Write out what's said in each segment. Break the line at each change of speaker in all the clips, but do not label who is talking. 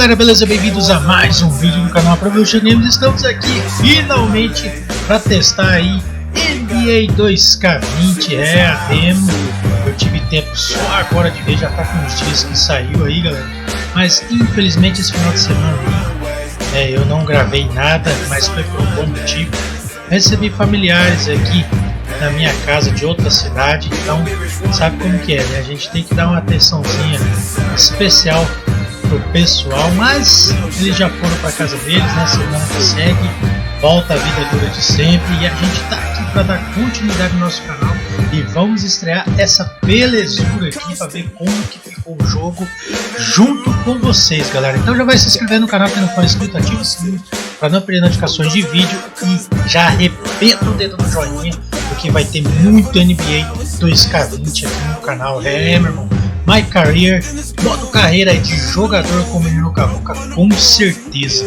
galera, beleza? Bem-vindos a mais um vídeo no canal Processador Games. Estamos aqui finalmente para testar aí NBA 2K20, a demo. Eu tive tempo só agora de ver, já tá com uns dias que saiu aí, galera. Mas infelizmente esse final de semana eu não gravei nada, mas foi por um bom motivo. Recebi familiares aqui na minha casa de outra cidade, então sabe como que é, né? A gente tem que dar uma atençãozinha especial pro pessoal, mas eles já foram para casa deles, né? Semana que segue, volta a vida dura de sempre e a gente tá aqui para dar continuidade no nosso canal e vamos estrear essa belezura aqui para ver como que ficou o jogo junto com vocês, galera. Então já vai se inscrever no canal que não for inscrito, ativa o sininho para não perder notificações de vídeo e já arrebenta o dedo no joinha, porque vai ter muito NBA 2K20 aqui no canal. Meu irmão, MyCAREER, modo carreira de jogador como no Cavuca, com certeza.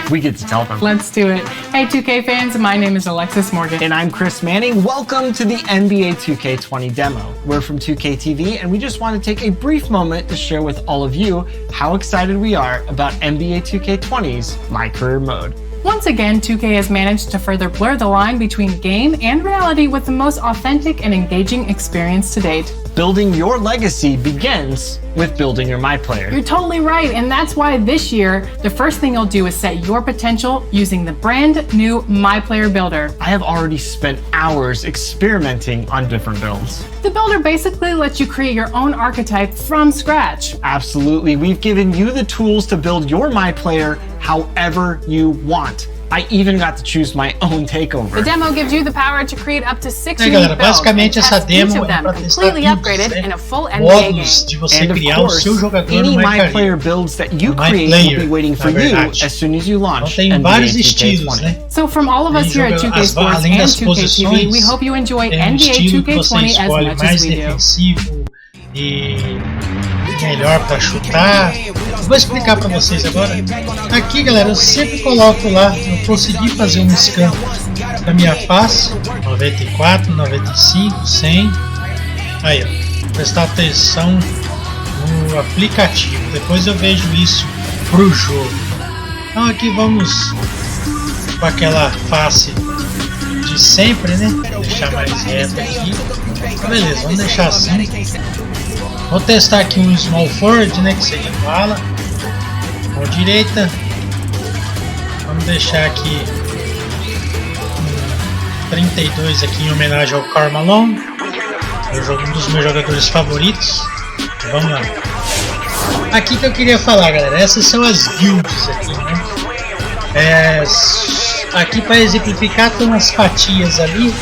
We get to tell them.
Let's do it. Hey 2K fans, my name is Alexis Morgan.
And I'm Chris Manning. Welcome to the NBA 2K20 demo. We're from 2K TV and we just want to take a brief moment to share with all of you how excited we are about NBA 2K20's MyCAREER mode.
Once again, 2K has managed to further blur the line between game and reality with the most authentic and engaging experience to date.
Building your legacy begins with building your MyPlayer.
You're totally right, and that's why this year, the first thing you'll do is set your potential using the brand new MyPlayer Builder.
I have already spent hours experimenting on different builds.
The builder basically lets you create your own archetype from scratch.
Absolutely, we've given you the tools to build your MyPlayer however you want. I even got to choose my own takeover.
The demo gives you the power to create up to 6
galera, basicamente essa demo é para testar
completely upgraded in a full NBA game.
Modos de você criar o seu jogador no
any
MyPlayer.
MyPlayer builds that you create will be waiting for you as soon as you launch.
Então tem vários estilos, né?
So from all of us here at 2K Sports and 2K TV, we hope you enjoy NBA 2K20 as much as we do.
Defensivo e melhor para chutar. Vou explicar para vocês agora. Aqui, galera, eu sempre coloco lá, eu consegui fazer um scan da minha face, 94, 95, 100. Aí, ó, prestar atenção no aplicativo. Depois eu vejo isso pro jogo. Então aqui vamos com aquela face de sempre, né? Vou deixar mais reto aqui. Beleza, vamos deixar assim. Vou testar aqui um small forward, né, que seria bala. Mão direita. Vamos deixar aqui 32 aqui em homenagem ao Karl Malone, um dos meus jogadores favoritos. Vamos lá. Aqui que eu queria falar, galera, essas são as builds aqui, né? Aqui para exemplificar tem umas fatias ali.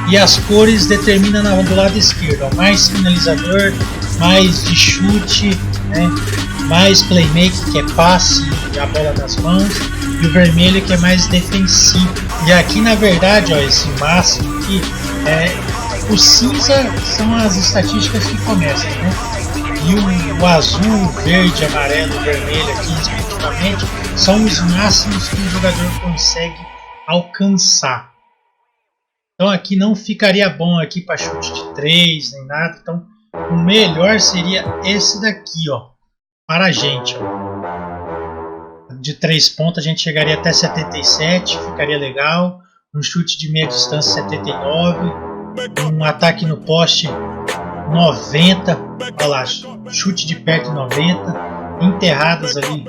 E as cores determinam do lado esquerdo, ó, mais finalizador, mais de chute, né? Mais playmaker, que é passe e a bola nas mãos, e o vermelho, que é mais defensivo. E aqui na verdade, ó, esse máximo aqui, o cinza são as estatísticas que começam, né? E o azul, verde, amarelo, vermelho aqui respectivamente são os máximos que o jogador consegue alcançar. Então aqui não ficaria bom aqui para chute de 3 nem nada, então o melhor seria esse daqui, ó, para a gente, ó. De 3 pontos a gente chegaria até 77, ficaria legal. Um chute de meia distância 79, um ataque no poste 90, olha lá, chute de perto 90, enterradas ali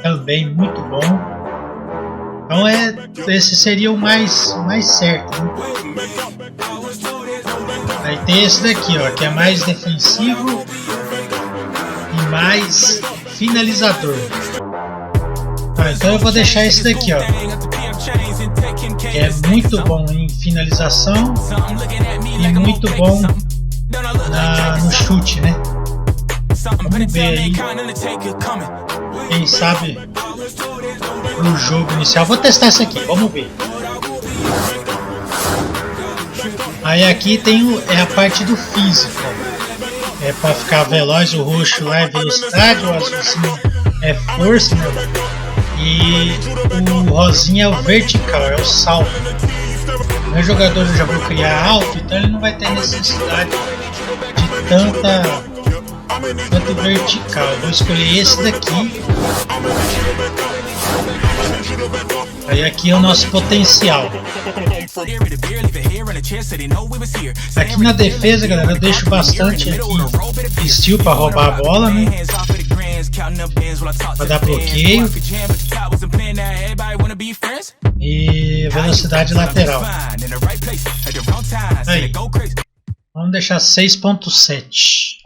também muito bom. Então esse seria o mais certo, né? Aí tem esse daqui, ó, que é mais defensivo e mais finalizador. Então eu vou deixar esse daqui, ó, que é muito bom em finalização e muito bom no chute, né? Vamos ver aí, quem sabe no jogo inicial. Vou testar esse aqui, vamos ver. Aí aqui tem a parte do físico, é para ficar veloz. O roxo lá é velocidade, o azulzinho é força, né? E o rosinha é o vertical, é o salto. Meu jogador eu já vou criar alto, então ele não vai ter necessidade de tanta quanto vertical. Vou escolher esse daqui. Aí aqui é o nosso potencial. Aqui na defesa, galera, eu deixo bastante aqui steel para roubar a bola, né? Para dar bloqueio. E velocidade lateral. Aí. Vamos deixar 6.7.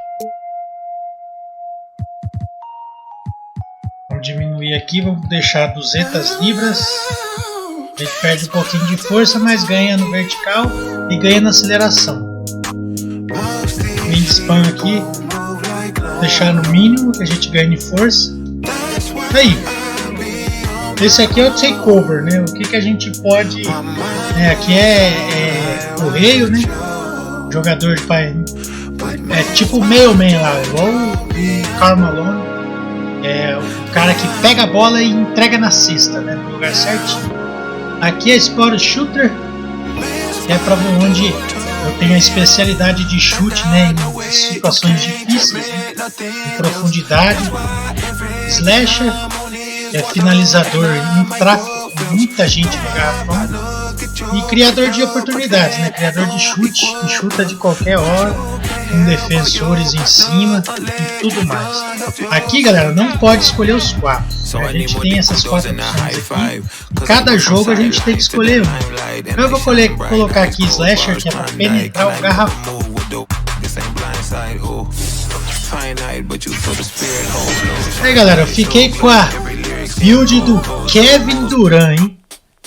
Vamos diminuir aqui, vamos deixar 200 libras. A gente perde um pouquinho de força, mas ganha no vertical e ganha na aceleração. Wind span aqui, deixar no mínimo que a gente ganhe força. Aí, esse aqui é o takeover, né? O que a gente pode, né? Aqui é correio, né? Jogador de pai, é tipo o mailman lá, igual o Carmalone, é o cara que pega a bola e entrega na cesta, né? No lugar certinho. Aqui é Sport Shooter, que é para onde eu tenho a especialidade de chute, né, em situações difíceis, né, em profundidade. Slasher é finalizador em tráfego, muita gente no garrafão. E criador de oportunidades, né, criador de chute, que chuta de qualquer hora, com defensores em cima e tudo mais. Aqui, galera, não pode escolher os 4. A gente tem essas 4 opções aqui. Cada jogo a gente tem que escolher um. Eu vou colocar aqui Slasher, que é para penetrar o garrafão. Aí, galera, eu fiquei com a build do Kevin Durant, hein?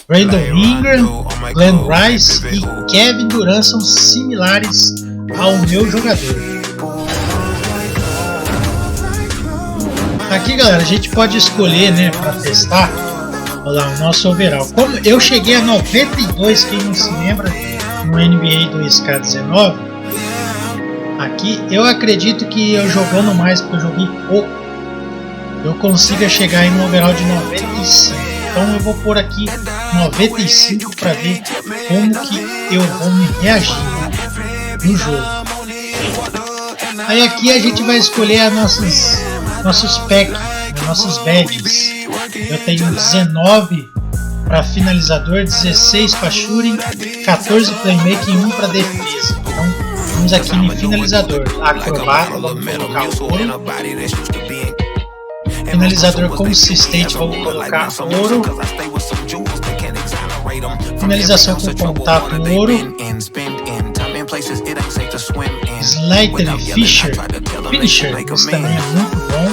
Brandon Ingram, Glenn Rice e Kevin Durant são similares ao meu jogador. Aqui, galera, a gente pode escolher, né, para testar. Olha lá, o nosso overall. Como eu cheguei a 92, quem não se lembra, no NBA 2K19. Aqui, eu acredito que eu jogando mais, porque eu joguei pouco, eu consiga chegar em um overall de 95. Então eu vou pôr aqui 95 para ver como que eu vou me reagir no jogo. Aí aqui a gente vai escolher as nossos packs, nossos badges. Eu tenho 19 para finalizador, 16 para shooting, 14 playmaking e 1 para defesa. Então vamos aqui em finalizador. Acrobata, vamos colocar ouro. Finalizador consistente, vamos colocar ouro. Finalização com contato, ouro. Slider e Finisher, isso também é muito bom,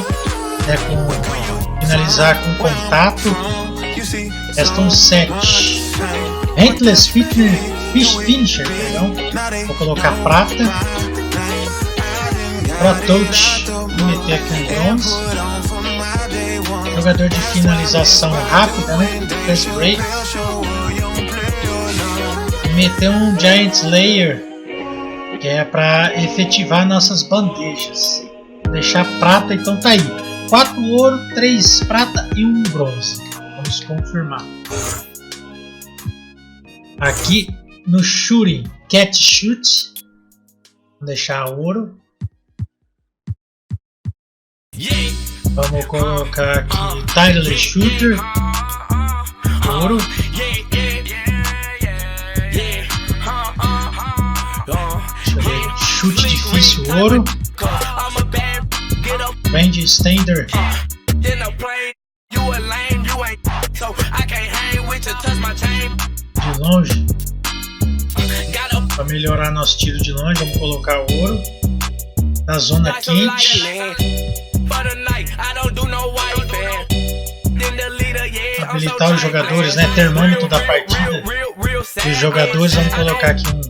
né, finalizar com contato. Restam 7. Rentless Finisher, perdão. Vou colocar prata. Pro Touch, vou meter aqui um bronze. Jogador de finalização rápida, né? Fast break. Meter um Giant Slayer, que é para efetivar nossas bandejas. Vou deixar prata, então tá aí. 4 ouro, 3 prata e 1 bronze. Vamos confirmar. Aqui no shooting, Cat Shoot. Vou deixar ouro. Vamos colocar aqui Tyler Shooter. Ouro. Chute difícil, ouro. Range Standard. De longe. Para melhorar nosso tiro de longe, vamos colocar ouro. Na zona quente. Habilitar os jogadores, né? Termômetro da partida. Os jogadores, vamos colocar aqui um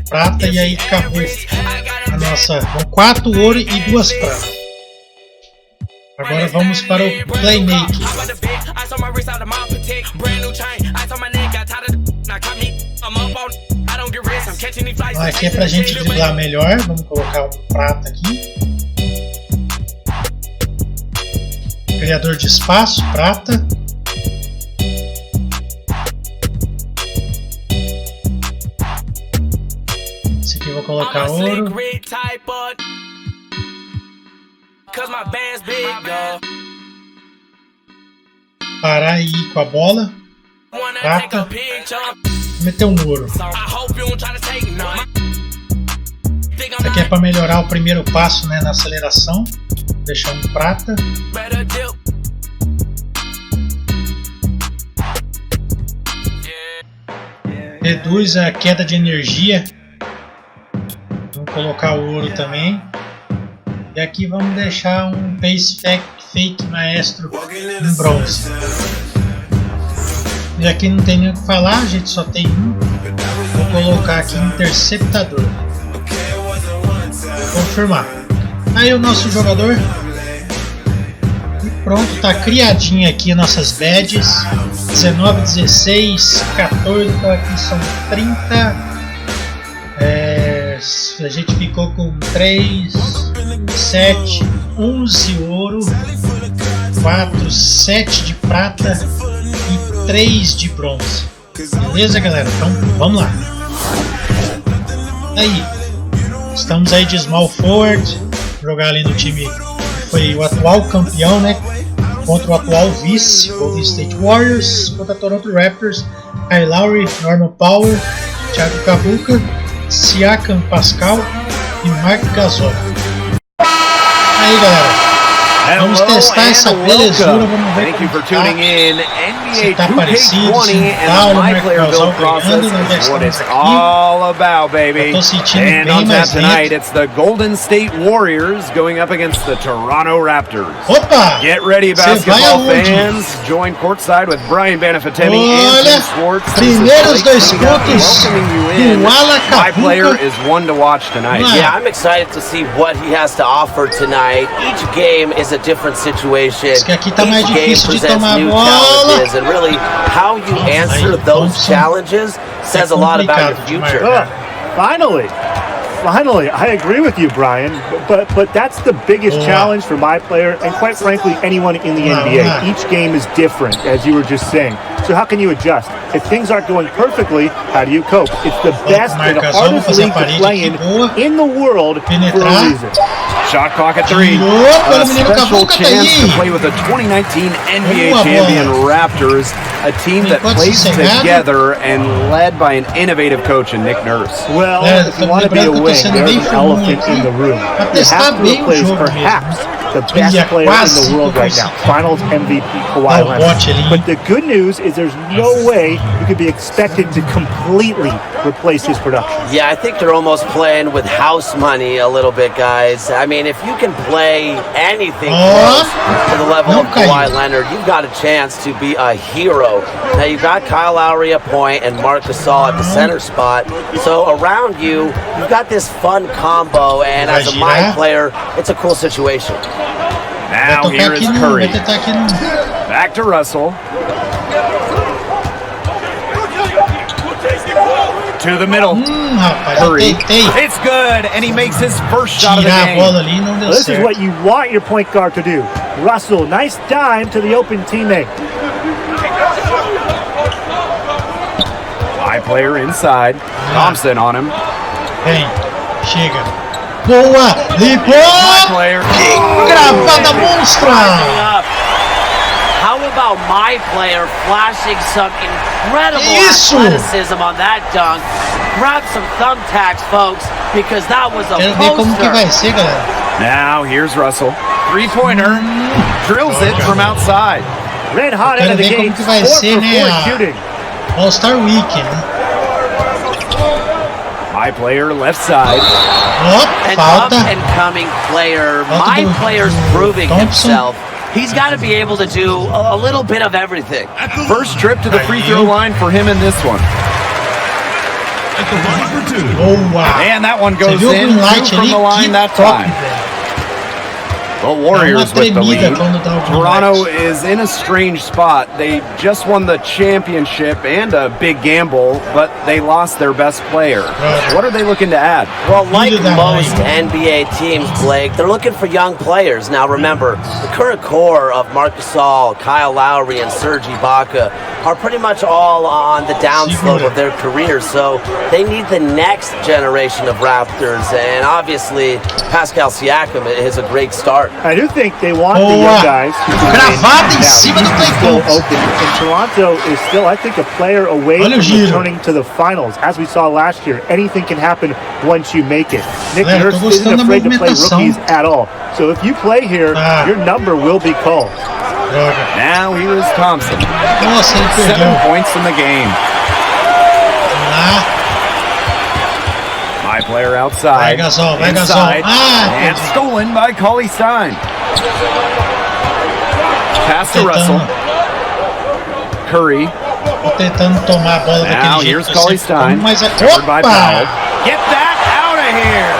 prata e aí acabou a nossa. Com 4 ouro e 2 pratas. Agora vamos para o playmaking. Aqui é pra gente driblar melhor. Vamos colocar um prata aqui. Criador de espaço, prata. Esse aqui eu vou colocar ouro. Parar aí com a bola. Prata. Meter um ouro. Isso aqui é para melhorar o primeiro passo, né, na aceleração. Deixar um prata. Reduz a queda de energia. Vamos colocar o ouro também. E aqui vamos deixar um pace fake maestro em bronze. E aqui não tem nem o que falar, a gente só tem um. Vou colocar aqui interceptador. Confirmar. Aí o nosso jogador. E pronto, tá criadinho aqui nossas badges. 19, 16, 14, então aqui são 30. A gente ficou com 3, 7, 11 ouro, 4, 7 de prata e 3 de bronze. Beleza, galera? Então vamos lá. Aí, estamos aí de small forward, jogar ali no time que foi o atual campeão, né? Contra o atual vice, Golden State Warriors, contra Toronto Raptors, Kyle Lowry, Norman Powell, Thiago Kabuka, Siakam Pascal e Marc Gasol. Aí, galera, vamos testar essa belezura, vamos ver se tá parecido, se tá o Marc Gasol ganhando, nós já estamos aqui. Eu tô sentindo bem mais lento.
It's the Golden State Warriors going up against the Toronto Raptors.
Opa!
Get ready, basketball fans. Join courtside with Brian Banafitemi and Tim Schwartz.
Primeiros 2 pontos do Ala
MyPlayer
Kabuka.
is one to watch tonight.
Yeah, I'm excited to see what he has to offer tonight. Each game is a different situation.
Esse aqui tá mais
Each game
difícil de
presents
tomar a
new
bola.
challenges, and really how you answer those challenges says a lot about your future.
Finally, I agree with you, Brian. But that's the biggest challenge for MyPlayer and quite frankly anyone in the NBA. Each game is different, as you were just saying. So how can you adjust? If things aren't going perfectly, how do you cope? It's the best and hardest league to play in the world for a reason.
Shot clock at 3. A special chance to play with the 2019 NBA champion Raptors, a team that plays together and led by an innovative coach in Nick Nurse.
Well, if you want to be a wing, there's an elephant in the room. You have to replace perhaps the best player in the world right now, Finals MVP Kawhi Leonard. But the good news is there's no way you could be expected to completely replace his production.
Yeah, I think they're almost playing with house money a little bit, guys. I mean, if you can play anything close to the level of Kawhi Leonard, you've got a chance to be a hero. Now, you've got Kyle Lowry at point and Marc Gasol at the center spot. So around you, you've got this fun combo, and as a MyPlayer, it's a cool situation.
Now here is Curry. Back to Russell. To the middle. Curry. It's good, and he makes his first shot of the game.
This is what you want your point guard to do. Russell, nice dime to the open teammate.
MyPlayer inside. Thompson on him.
Vem, chega. Boa! Limpou! Gravada monstra!
How about MyPlayer flashing some incredible athleticism on that dunk? Grab some thumbtacks, folks, because that was a
Quero ver como que vai ser, galera.
Now here's Russell. Three-pointer. Drills it from outside.
Red hot out of the gate. 4 for 4 shooting.
All-Star Weekend, né?
MyPlayer left side.
An up-and-coming player. MyPlayer's proving himself. He's got to be able to do a little bit of everything.
First trip to the free throw line for him in this one.
Oh, wow.
And that one goes in. 2 from the line that time. The Warriors with the lead. Toronto is in a strange spot. They just won the championship and a big gamble, but they lost their best player. What are they looking to add?
Well, like most NBA teams, Blake, they're looking for young players. Now, remember, the current core of Marc Gasol, Kyle Lowry, and Serge Ibaka are pretty much all on the downslope of their careers, so they need the next generation of Raptors, and obviously, Pascal Siakam is a great start.
I do think they want the young guys.
Gravada em cima do
still open. And Toronto is still, I think, a player away from returning to the finals. As we saw last year, anything can happen once you make it. Nick Nurse isn't afraid to play rookies at all. So if you play here, your number will be called.
Now here's Thompson. 7 points in the game. MyPlayer outside. Inside. And stolen by Cauley Stein. Pass to Russell. Curry. Now here's Cauley Stein. Covered by Powell. Get that out of here.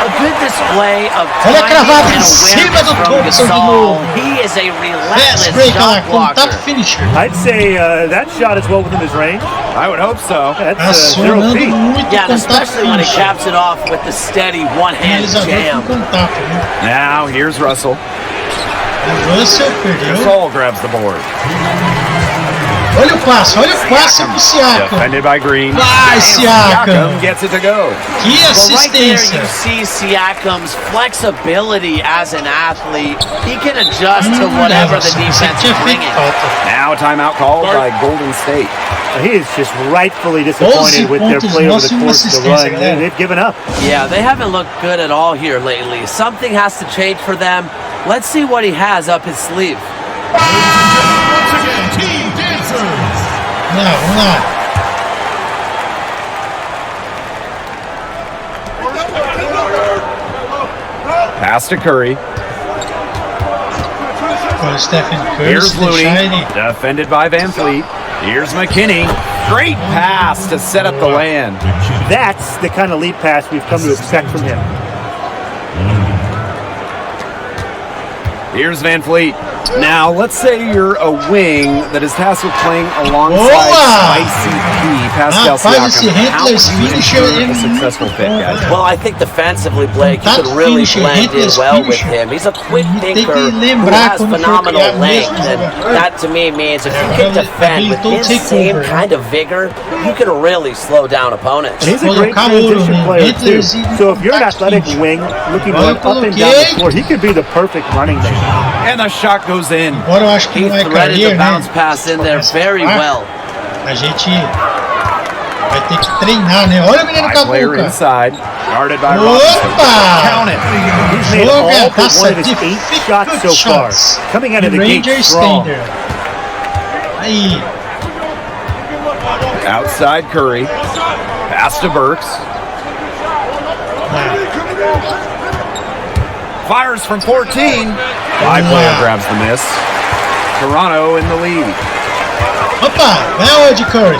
A good display of timing and awareness from Gasol. He is a relentless shot blocker.
I'd say that shot is well within his range.
I would hope so.
That's 0 feet.
Yeah, and especially when he caps it off with the steady one-hand jam.
Now here's Russell. Gasol grabs the board.
Olha o passe pro Siakam.
Defended by Green.
Vai, Siakam.
Gets it to go.
Que assistência.
Right there you see Siakam's flexibility as an athlete. He can adjust to whatever the defense is bringing.
Now timeout called by Golden State.
He is just rightfully disappointed with their play over the course of the run. They've given up.
Yeah, they haven't looked good at all here lately. Something has to change for them. Let's see what he has up his sleeve.
Vamos lá.
Pass to Curry.
Stephen Curry.
Here's Looney. Defended by Van Fleet. Here's McKinney. Great pass to set up the land.
That's the kind of lead pass we've come to expect from him.
Here's Van Fleet. Now, let's say you're a wing that is tasked with playing alongside Spicy P, Pascal Siakam. How would you ensure a successful fit, guys?
Well, I think defensively, Blake, you could really blend in well with him. He's a quick thinker who has phenomenal length, and that to me means if you can defend with his same kind of vigor, you can really slow down opponents.
And he's a great transition player, too. So if you're an athletic wing looking to run up and down the floor, he could be the perfect running mate.
And the shot goes in.
He threaded the bounce pass in there very well.
A gente vai ter que treinar, né? Olha o menino
MyPlayer inside, guarded by Robinson. Count it.
He's made all but one of his 8 shots so far. Coming out of the gate strong.
Aí.
Outside Curry. Pass to Burks. Fires from 14. MyPlayer grabs the miss. Toronto in the lead.
Opa, vai aonde, Curry?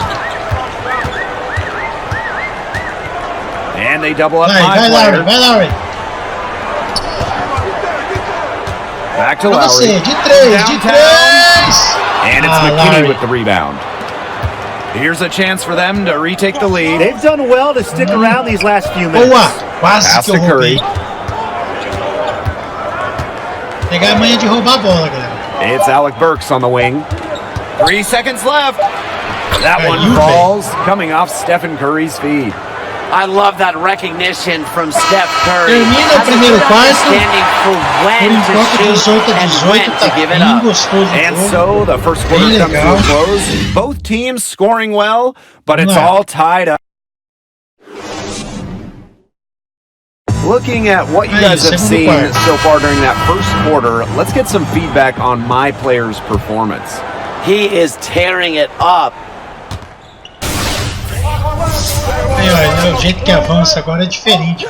And they double up
Vai,
MyPlayer.
Vai, Lowry.
Back to
Pra
Lowry.
você, de 3, de 3.
And it's McKinney with the rebound. Here's a chance for them to retake the lead.
They've done well to stick around these last few minutes.
Boa, quase
Pass
que eu
to Curry.
roubei. Pegar a manha de roubar a bola, galera.
It's Alec Burks on the wing. 3 seconds left. That one
you
falls, coming off Stephen Curry's feed.
I love that recognition from Steph Curry.
Termina o primeiro quarto.
For when
Por enquanto, 18-18, tá bem gostoso.
And so the first quarter comes to a close. Both teams scoring well, but it's all tied up. Looking at what you guys have seen so far during that first quarter, let's get some feedback on MyPlayer's performance.
He is tearing it up.
Aí, olha, o jeito que avança agora é diferente.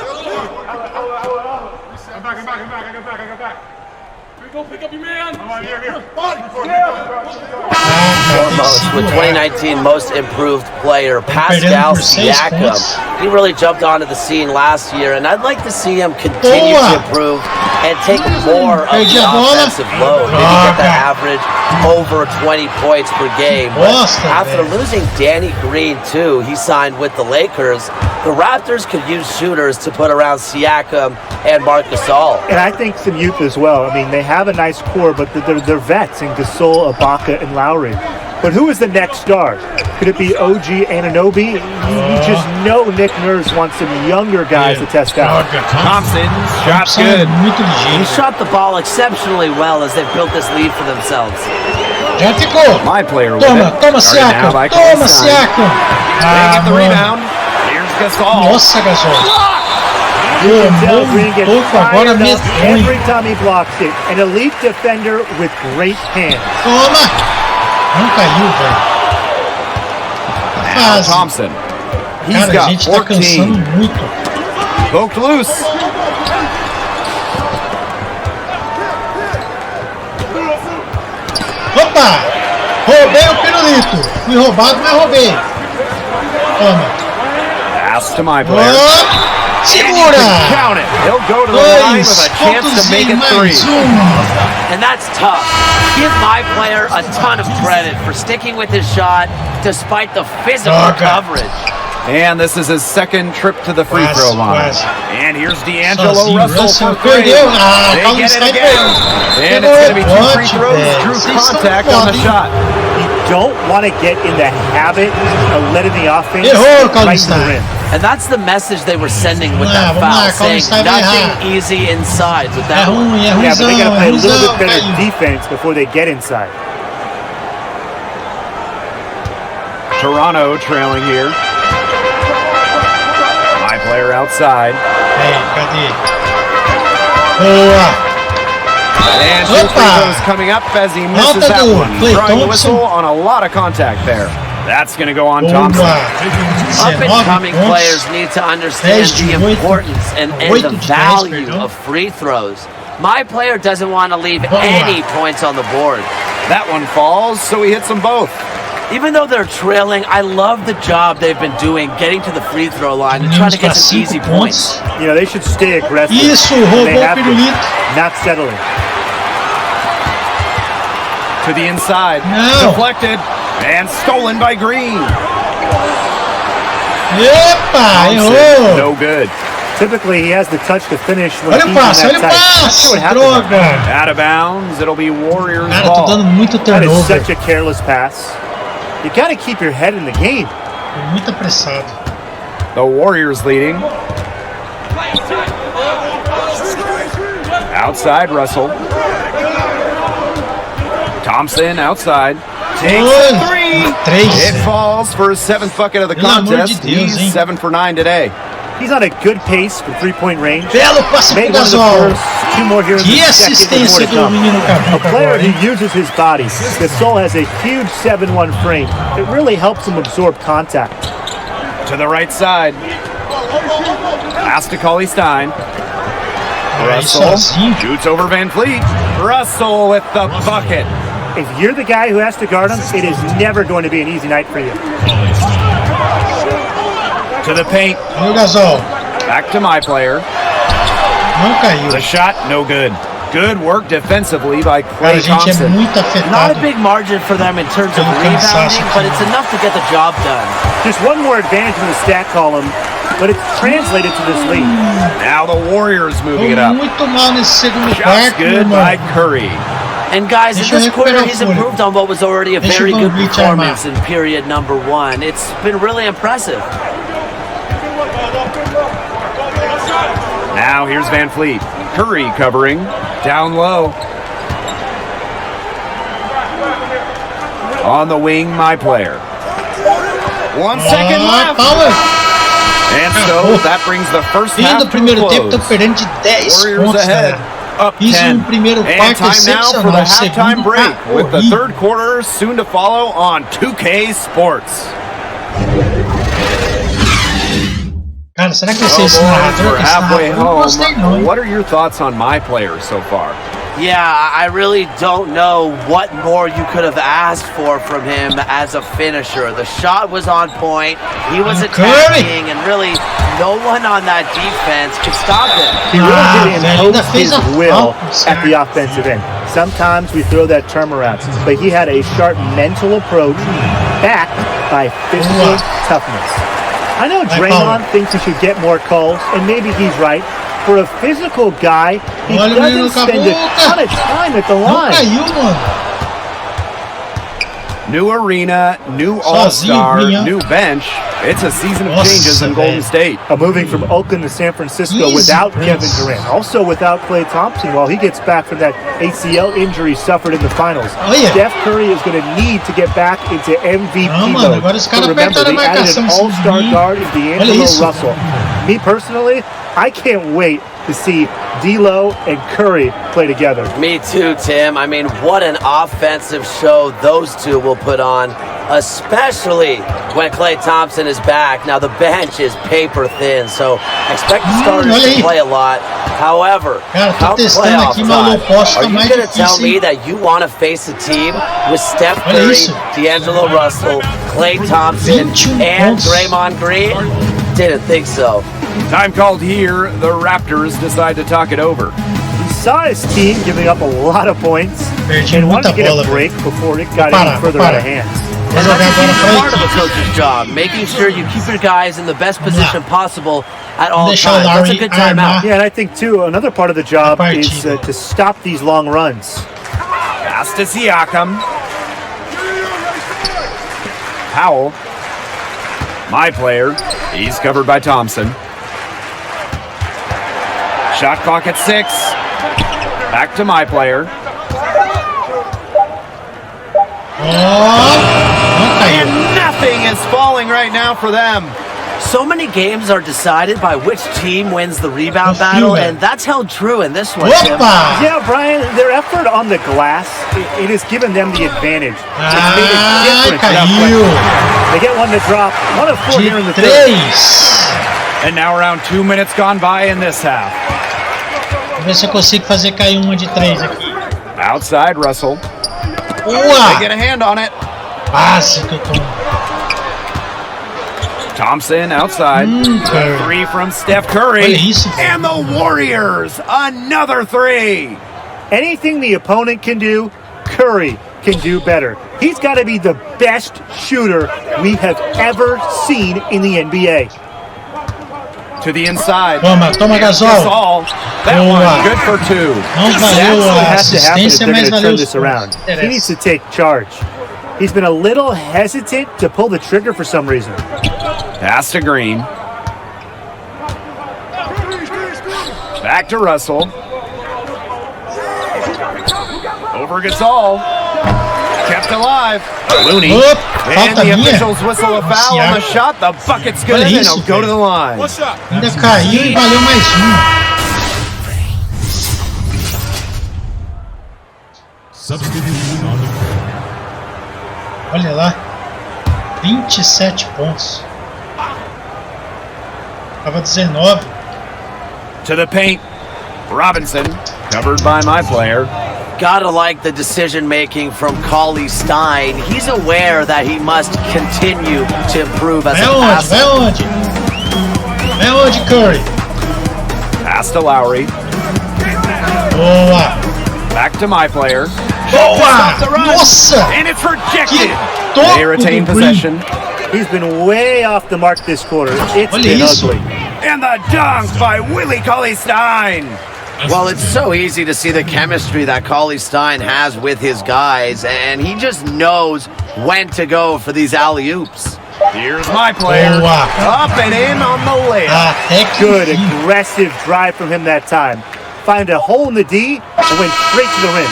With 2019 Most Improved Player, Pascal Siakam. He really jumped onto the scene last year, and I'd like to see him continue to improve and take more of the offensive load. Maybe get that average over 20 points per game. But after losing Danny Green, too, he signed with the Lakers. The Raptors could use shooters to put around Siakam and Marc Gasol.
And I think some youth as well. I mean, they have a nice core, but they're vets in Gasol, Ibaka, and Lowry. But who is the next star? Could it be OG Anunoby? You just know Nick Nurse wants some younger guys to test out.
Thompson, shot good.
He shot the ball exceptionally well as they've built this lead for themselves.
Já ficou.
MyPlayer with
Toma,
it.
toma,
Started now
Siakam.
by
Toma,
Corsair.
Siakam.
They get the
mano.
rebound. Here's Gasol.
Nossa, Gasol.
You can tell Green gets
Pouco agora
fired up
medonho.
every time he blocks it. An elite defender with great hands.
Toma. Não caiu, velho.
Now Thompson. He's
Cara, a
got
gente tá cansando
14.
muito.
Poked loose.
Opa! Roubei o pirulito. Fui roubado, mas roubei. Toma.
Pass to MyPlayer.
Oh, segura!
Count it. He'll go to the line with a chance to make it three.
And that's tough. Give MyPlayer a ton of credit for sticking with his shot despite the physical coverage.
And this is his second trip to the free throw line. And here's D'Angelo
Sozinho,
Russell for
Russell
three.
perdeu. Ah,
They
Paulo
get it
Stein
again. And it's going to be two free throws. Drew contact on the shot.
You don't want to get in the habit of letting the offense
Errou, Paulo
right to the
Stein.
rim.
And that's the message they were sending with that
Vamos lá,
foul, saying
Paulo Stein vai
nothing
errar.
easy inside with
É
that one.
ruim, é
Yeah, but they got to play a little
ruimzão,
bit better
caiu.
defense before they get inside.
Toronto trailing here. MyPlayer outside.
Aí, cadê? Boa!
And two free
Opa!
throws coming up as he misses
Falta
that
do
one.
Klay
Throwing the
Thompson.
whistle on a lot of contact there. That's going to go on Thompson.
Boa!
Up-and-coming
19
players
pontos.
need to understand
10 de
the
8,
importance and
8
the
de 10,
value
perdão.
of free throws. MyPlayer doesn't want to leave
Boa.
any points on the board.
That one falls, so he hits them both.
Even though they're trailing, I love the job they've been doing getting to the free throw line and trying to get some easy points.
You know, they should stay aggressive.
Isso,
They
roubou o
have to,
pirulito.
not settling.
To the inside.
No.
Deflected. And stolen by Green.
Epa,
Thompson,
errou!
no good.
Typically, he has the touch to finish when
Olha o
he's
passe,
in
olha o
that tight. Not
passe!
sure what happened there.
Droga!
Out of bounds. It'll be Warriors
Cara, tô
ball.
dando muito
That is
turnover.
such a careless pass. You got to keep your head in the game.
Tô muito apressado.
The Warriors leading. Outside Russell. Thompson outside. Takes
Oi,
the three.
3.
It falls for his seventh bucket of the
Pelo amor de
contest.
Deus, hein?
He's 7 for 9 today.
He's on a good pace for three-point range.
Belo passe pro
Made one of the
Gasol.
first, two more here in
Que
the second, with more
assistência
to
do
come.
menino
A
Cabuca
player
agora, hein?
who uses his body. Gasol has a huge 7-1 frame. It really helps him absorb contact.
To the right side. Pass to Cauley Stein.
Aí
Russell
sozinho.
shoots over Van Fleet. Russell with the bucket.
If you're the guy who has to guard him, it is never going to be an easy night for you.
To the paint.
Olha o Gasol.
Back to MyPlayer.
Não caiu.
The shot, no good. Good work defensively by
Cara, a
Klay
gente é
Thompson.
muito
Not
afetado.
a big margin for them in terms of
Pelo cansaço
rebounding, but
aqui.
it's enough to get the job done.
Just one more advantage in the stat column, but it's translated to this lead.
Now the Warriors moving it
Tô
up.
muito mal nesse segundo
Shots
quarto,
good
meu
by
irmão.
Curry.
And guys, in
Deixa eu
this quarter,
recuperar
he's
o fôlego.
improved on what was already a
Deixa
very
o
good
Van Vliet
performance
armar.
in period number 1. It's been really impressive.
Now here's Van Fleet. Curry covering. Down low. On the wing, MyPlayer. 1 second
Ah,
left.
Power.
And so that brings the first
Fim
half
do
to a
primeiro tempo, tô
close.
perdendo de 10
Warriors
pontos,
ahead.
galera.
Up
Fiz
10.
primeiro
And
quarto
time now for the
excepcional,
halftime
segundo
break
tá
with the
horrível.
third quarter soon to follow on 2K Sports.
Cara, será que vai ser
Well,
esse
boys,
narrador?
we're
Que esse
halfway
narrador eu não gostei não,
home.
hein?
What are your thoughts on MyPlayer so far?
Yeah, I really don't know what more you could have asked for from him as a finisher. The shot was on point. He was
Curry.
attacking, and really no one on that defense could stop him.
He really did
velho, ainda
impose
fez
his
a
will
falta,
at the offensive end. Sometimes we throw that term around, but he had a sharp mental approach backed by physical toughness. I know Draymond thinks he should get more calls, and maybe he's right. For a physical guy, he
Olha o menino
doesn't spend a
Cabuca.
ton of time at the
Não
line.
caiu, mano.
New arena, new all-star, new bench. It's a season of changes in Golden State.
Moving from Oakland to San Francisco without Kevin Durant. Also without Klay Thompson while he gets back from that ACL injury suffered in the finals. Steph Curry is going to need to get back into MVP mode. But remember, they added an all-star guard in D'Angelo Russell. Me personally, I can't wait to see D'Lo and Curry play together.
Me too, Tim. I mean, what an offensive show those two will put on, especially when Klay Thompson is back. Now, the bench is paper thin, so expect the starters to play a lot. However, come playoff time, are you going to tell me that you want to face a team with Steph Curry, D'Angelo Russell, Klay Thompson, and Draymond Green? Didn't think so.
Time called here. The Raptors decide to talk it over.
He saw his team giving up a lot of points and wanted to get a break before it got any further out of hand.
And that's part of a coach's job, making sure you keep your guys in the best position possible at all times. That's a good timeout.
Yeah, and I think, too, another part of the job is to stop these long runs.
Pass to Siakam. Powell. MyPlayer. He's covered by Thompson. Shot clock at 6. Back to MyPlayer. And nothing is falling right now for them.
So many games are decided by which team wins the rebound battle, and that's held true in this one, Tim.
Yeah, Brian, their effort on the glass, it has given them the advantage. It's made a difference. They get one to drop. 1 of 4 here in the third.
And now around 2 minutes gone by in this half.
Vamos ver se eu consigo fazer cair uma de 3 aqui.
Outside Russell.
They
get a hand on it.
Quase que eu tô.
Thompson outside. 3 from Steph Curry. And the Warriors, another 3.
Anything the opponent can do, Curry can do better. He's got to be the best shooter we have ever seen in the NBA.
To the inside.
Toma Gasol.
That one good for 2.
Não valeu a assistência, mas valeu
this around. He needs to take charge. He's been a little hesitant to pull the trigger for some reason.
Pass to Green. Back to Russell. Over Gasol. Kept alive. Looney. And the officials whistle a foul on the shot. The bucket's good and he'll go to the line.
Ainda caiu e valeu mais Olha lá. 27 pontos. Tava 19.
To the paint. Robinson. Covered by MyPlayer.
Gotta like the decision-making from Cauley Stein. He's aware that he must continue to improve as a passer.
Vai onde, Curry?
Pass to Lowry.
Boa.
Back to MyPlayer.
Boa! Nossa!
And it's rejected. They retain possession.
He's been way off the mark this quarter. It's been ugly.
And the dunk by Willie Cauley-Stein.
Well, it's so easy to see the chemistry that Cauley Stein has with his guys, and he just knows when to go for these alley-oops.
Here's MyPlayer. Up and in on the layup.
Good aggressive drive from him that time. Find a hole in the D and went straight to the rim.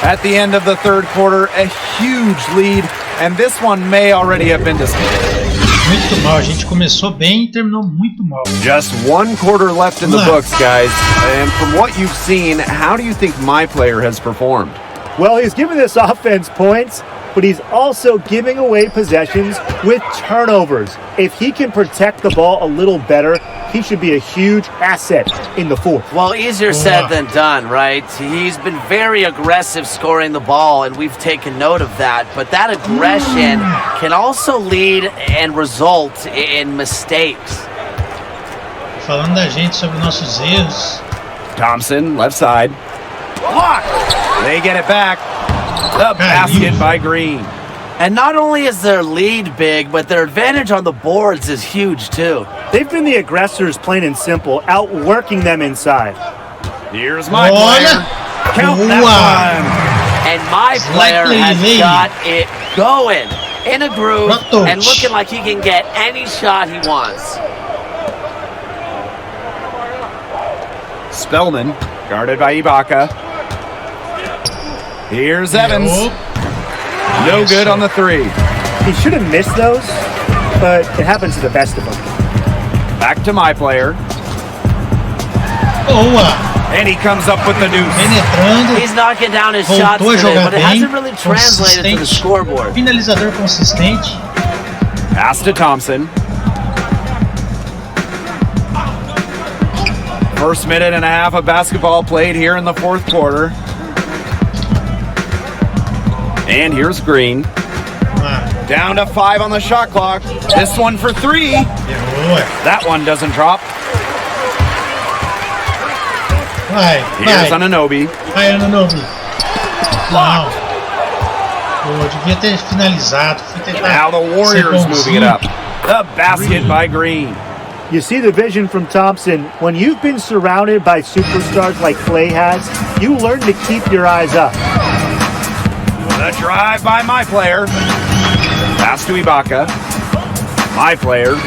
At the end of the third quarter, a huge lead, and this one may already have been discussed.
Muito mal, a gente começou bem e terminou muito mal.
Just 1 quarter left in the books, guys. And from what you've seen, how do you think MyPlayer has performed?
Well, he's giving this offense points, but he's also giving away possessions with turnovers. If he can protect the ball a little better, he should be a huge asset in the fourth.
Well, easier said than done, right? He's been very aggressive scoring the ball, and we've taken note of that. But that aggression can also lead and result in mistakes.
Falando da gente sobre nossos erros.
Thompson, left side. Block! They get it back. The basket by Green.
And not only is their lead big, but their advantage on the boards is huge too.
They've been the aggressors, plain and simple, outworking them inside.
Here's MyPlayer. Count that one.
And MyPlayer has got it going in a groove and looking like he can get any shot he wants.
Spellman, guarded by Ibaka. Here's Evans. No good on the three.
He should have missed those, but it happens to the best of them.
Back to MyPlayer. And he comes up with the deuce.
He's knocking down his shots today, but it hasn't really translated to the scoreboard.
Finalizador consistente.
Pass to Thompson. First minute and a half of basketball played here in the fourth quarter. And here's Green. Down to 5 on the shot clock. This one for 3. That one doesn't drop. Here's Anunoby.
Vai, Anunoby. Não. Pô, devia ter finalizado.
Now the Warriors moving it up. The basket by Green.
You see the vision from Thompson. When you've been surrounded by superstars like Clay has, you learn to keep your eyes up.
The drive by MyPlayer. Pass to Ibaka. MyPlayer.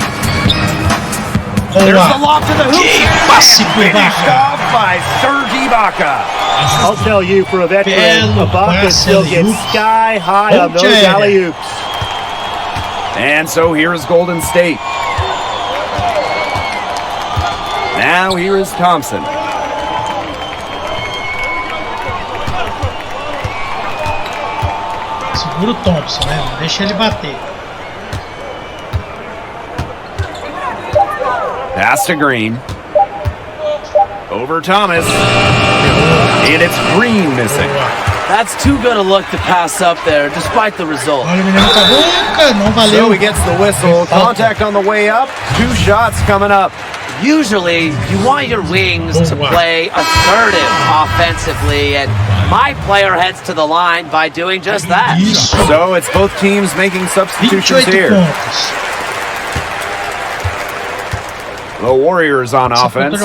There's the lob to the hoop. Finished off by Serge Ibaka.
I'll tell you, for a veteran, Ibaka still gets sky high on those alley-oops.
And so here's Golden State. Now here is Thompson.
Segura o Thompson, né? Não deixa ele bater.
Pass to Green. Over Thomas. And it's Green missing.
That's too good a look to pass up there, despite the result.
So he gets the whistle. Contact on the way up. 2 shots coming up.
Usually, you want your wings to play assertive offensively, and MyPlayer heads to the line by doing just that.
So it's both teams making substitutions here. The Warriors on offense.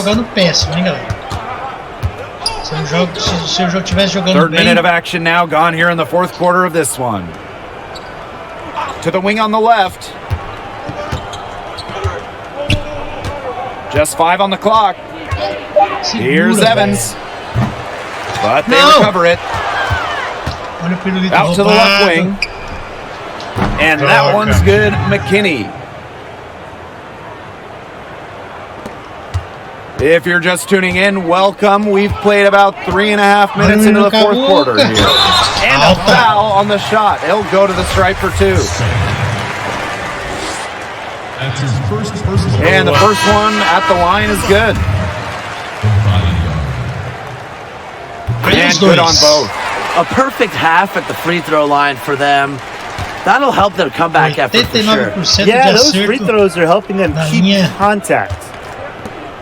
Third minute of action now gone here in the fourth quarter of this one. To the wing on the left. Just 5 on the clock. Here's Evans. But they recover it. Out to the left wing. And that one's good. McKinney. If you're just tuning in, welcome. We've played about 3.5 minutes into the fourth quarter here. And a foul on the shot. He'll go to the stripe for 2. And the first one at the line is good. And good on both.
A perfect half at the free throw line for them. That'll help their comeback effort for sure.
Yeah, those free throws are helping them keep contact.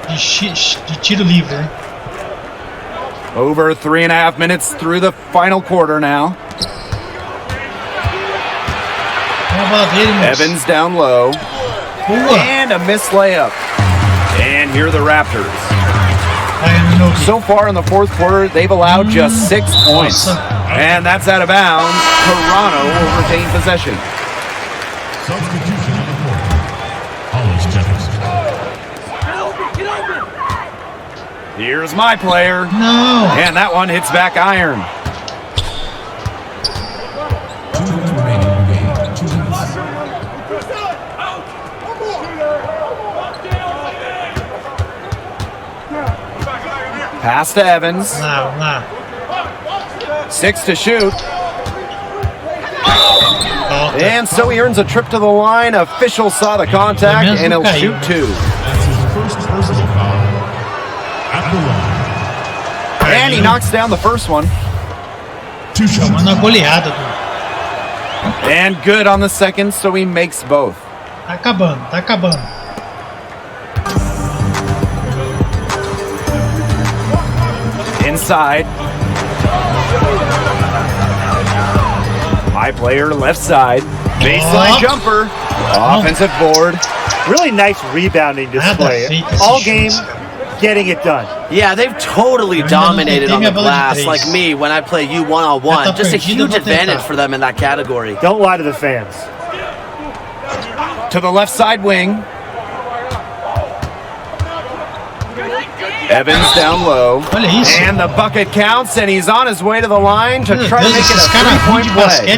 De tiro livre.
Over 3.5 minutes through the final quarter now. Evans down low. And a missed layup. And here are the Raptors. So far in the fourth quarter, they've allowed just 6 points. And that's out of bounds. Toronto will retain possession.
Substitution on the court. Hollis Jefferson.
Here's MyPlayer.
No.
And that one hits back iron.
2 minutes remaining game. 2 minutes.
Pass to Evans.
No.
6 to shoot. And so he earns a trip to the line. Official saw the contact, and he'll shoot 2.
That's his first personal foul at the line.
And he knocks down the first one.
2 shots.
Uma goleada.
And good on the second, so he makes both.
Tá acabando.
Inside. MyPlayer left side. Baseline jumper. Offensive board.
Really nice rebounding display. All game, getting it done.
Yeah, they've totally dominated on the glass, like me when I play you one-on-one. Just a huge advantage for them in that category.
Don't lie to the fans.
To the left side wing. Evans down low. And the bucket counts, and he's on his way to the line to try to make it a three-point play.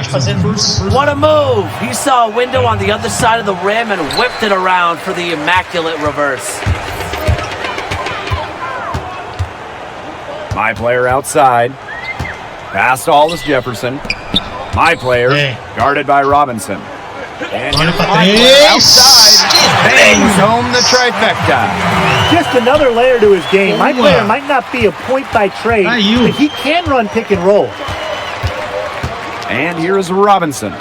What a move! He saw a window on the other side of the rim and whipped it around for the immaculate reverse.
MyPlayer outside. Pass to Aldous Jefferson. MyPlayer guarded by Robinson. And here's MyPlayer outside. Bangs home the trifecta.
Just another layer to his game. MyPlayer might not be a point by trade, but he can run pick and roll.
And here is Robinson.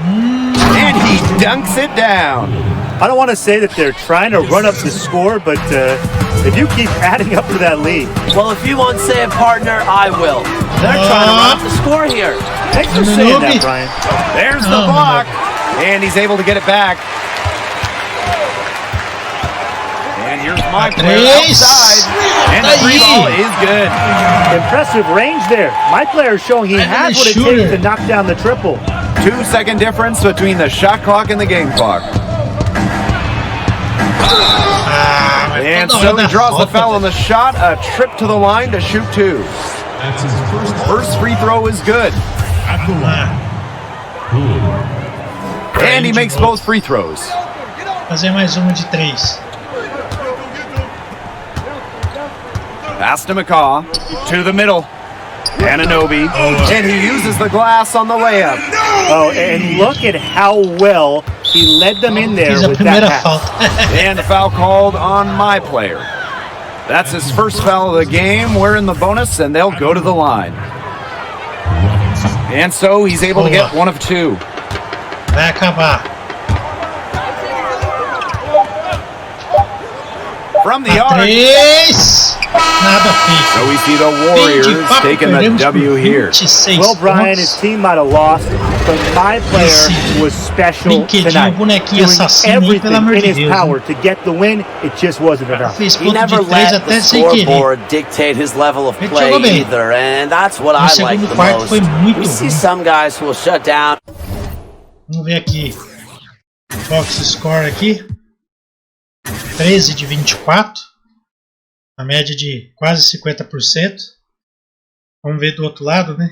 And he dunks it down.
I don't want to say that they're trying to run up the score, but if you keep adding up to that lead.
Well, if you won't say it, partner, I will. They're trying to run up the score here.
Thanks for saying that, Brian.
There's the block, and he's able to get it back. And here's MyPlayer outside, and the free ball is good.
Impressive range there. MyPlayer showing he has what it takes to knock down the triple.
2-second difference between the shot clock and the game clock. And so he draws the foul on the shot, a trip to the line to shoot two.
That's his
First free throw is good.
at the line.
And he makes both free throws.
Fazer mais uma de 3.
Pass to McCaw, to the middle. Ananobi, and he uses the glass on the layup.
Oh, and look at how well he led them in there with that pass.
And foul called on MyPlayer. That's his first foul of the game. We're in the bonus, and they'll go to the line. And so he's able to get one of two.
Vai acabar.
From the arc.
Nada feito.
So we see the Warriors taking the W here.
Well, Brian, his team might have lost, but MyPlayer was special tonight. Doing everything in his power to get the win, it just wasn't enough.
He never let the scoreboard dictate his level of play either, and that's what I like the most. We see some guys who will shut down.
Vamos ver aqui. Box score aqui. 13 de 24. A média de quase 50%. Vamos ver do outro lado, né?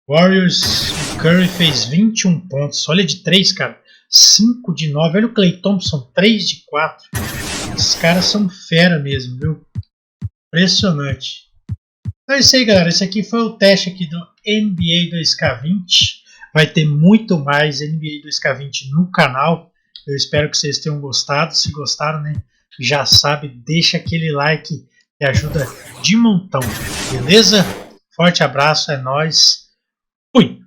Warriors, o Curry fez 21 pontos. Olha de 3, cara. 5 de 9. Olha o Klay Thompson, 3 de 4. Esses caras são fera mesmo, viu? Impressionante. Então é isso aí, galera. Esse aqui foi o teste aqui do NBA 2K20. Vai ter muito mais NBA 2K20 no canal. Eu espero que vocês tenham gostado. Se gostaram, né? Já sabe, deixa aquele like que ajuda de montão. Beleza? Forte abraço, é nóis. Fui!